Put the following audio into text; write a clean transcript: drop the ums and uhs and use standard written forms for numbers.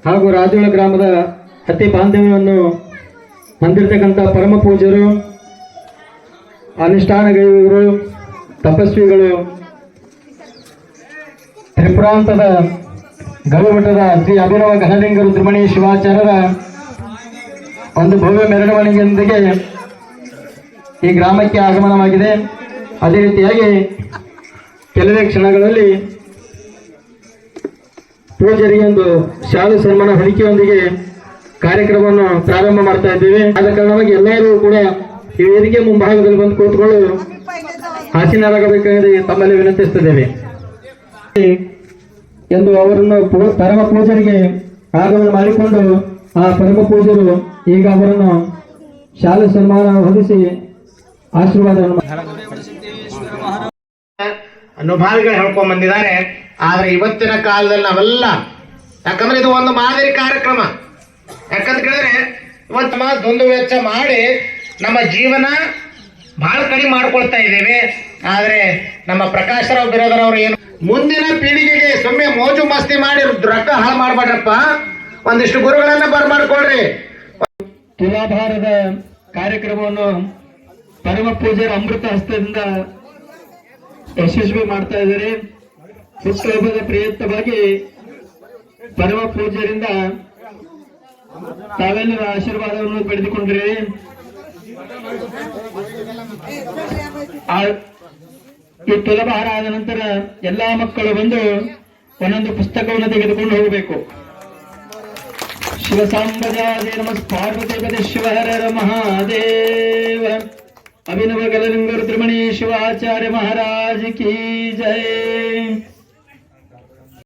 ಹಾಗೂ ರಾಜೋಳ ಗ್ರಾಮದ ಅತಿ ಬಾಂಧವ್ಯವನ್ನು ಹೊಂದಿರತಕ್ಕಂಥ ಪರಮ ಪೂಜ್ಯರು, ಅನುಷ್ಠಾನಗೈವರು, ತಪಸ್ವಿಗಳು, ತ್ರಿಪುರಾಂತದ ಗವಿಮಠದ ಶ್ರೀ ಅಭಿನವ ಘನಲಿಂಗ ರುದ್ರಮಣಿ ಶಿವಾಚಾರ್ಯರ ಒಂದು ಭವ್ಯ ಮೆರವಣಿಗೆಯೊಂದಿಗೆ ಈ ಗ್ರಾಮಕ್ಕೆ ಆಗಮನವಾಗಿದೆ. ಅದೇ ರೀತಿಯಾಗಿ ಕೆಲವೇ ಕ್ಷಣಗಳಲ್ಲಿ ಪೂಜಾರಿಗೆ ಒಂದು ಶಾಲು ಸನ್ಮಾನ ಹೊಲಿಕೆಯೊಂದಿಗೆ ಕಾರ್ಯಕ್ರಮವನ್ನು ಪ್ರಾರಂಭ ಮಾಡ್ತಾ ಇದ್ದೇವೆ. ಆದ ಕಾರಣವಾಗಿ ಎಲ್ಲರೂ ಕೂಡ ಈ ವೇದಿಕೆ ಮುಂಭಾಗದಲ್ಲಿ ಬಂದು ಕೂತ್ಕೊಳ್ಳು ಆಸೀನರಾಗಬೇಕಾಗಿ ತಮ್ಮಲ್ಲಿ ವಿನಂತಿಸುತ್ತಿದ್ದೇವೆ ಎಂದು ಅವರನ್ನು ಪರಮ ಪೂಜರಿಗೆ ಆಗಮನ ಮಾಡಿಕೊಂಡು ಆ ಪರಮ ಪೂಜರು ಈಗ ಅವರನ್ನು ಶಾಲು ಸನ್ಮಾನ ಹೊಂದಿಸಿ ಆಶೀರ್ವಾದವನ್ನು ಅನುಭಾವಿಗಳು ಹೇಳ್ಕೊಂಡ್ ಬಂದಿದ್ದಾರೆ. ಆದ್ರೆ ಇವತ್ತಿನ ಕಾಲದಲ್ಲಿ ನಾವೆಲ್ಲ, ಯಾಕಂದ್ರೆ ಇದು ಒಂದು ಮಾದರಿ ಕಾರ್ಯಕ್ರಮ. ಯಾಕಂತ ಕೇಳಿದ್ರೆ ಇವತ್ತು ದುಂದು ವೆಚ್ಚ ಮಾಡಿ ನಮ್ಮ ಜೀವನ ಬಹಳ ಕಡಿಮೆ ಮಾಡ್ಕೊಳ್ತಾ ಇದ್ದೇವೆ. ಆದ್ರೆ ನಮ್ಮ ಪ್ರಕಾಶರಾವ್ ಬಿರಾದರವರು ಏನು ಮುಂದಿನ ಪೀಳಿಗೆಗೆ ಸುಮ್ಮನೆ ಮೋಜು ಮಸ್ತಿ ಮಾಡಿ ರೊಕ್ಕ ಹಾಳು ಮಾಡ್ಬೇಡ್ರಪ್ಪ, ಒಂದಿಷ್ಟು ಗುರುಗಳನ್ನ ಬರ್ಮಾಡ್ಕೊಳ್ರಿ. ತುಲಾಭಾರದ ಕಾರ್ಯಕ್ರಮವನ್ನು ಪರಮ ಪೂಜ್ಯರ ಅಮೃತ ಹಸ್ತದಿಂದ ಯಶಸ್ವಿ ಮಾಡ್ತಾ ಇದ್ದಾರೆ. ಹುಟ್ಟುಹಬ್ಬದ ಪ್ರಯುಕ್ತವಾಗಿ ಪರಮ ಪೂಜ್ಯರಿಂದ ತಾವೆಲ್ಲರ ಆಶೀರ್ವಾದವನ್ನು ಪಡೆದುಕೊಂಡಿರಿ. ಈ ತುಲಾಭಾರ ಆದ ನಂತರ ಎಲ್ಲಾ ಮಕ್ಕಳು ಬಂದು ಒಂದೊಂದು ಪುಸ್ತಕವನ್ನು ತೆಗೆದುಕೊಂಡು ಹೋಗಬೇಕು. ಶಿವಸಾಂಬಜಾದೇ ನಮಃ ಪಾರ್ವತಿ ಶಿವಹರ ಮಹಾದೇವ. ಅಭಿನವ ಗಲಲಿಂಗ ರುದ್ರಮಣಿ ಶಿವಾಚಾರ್ಯ ಮಹಾರಾಜ್ ಕಿ ಜಯ.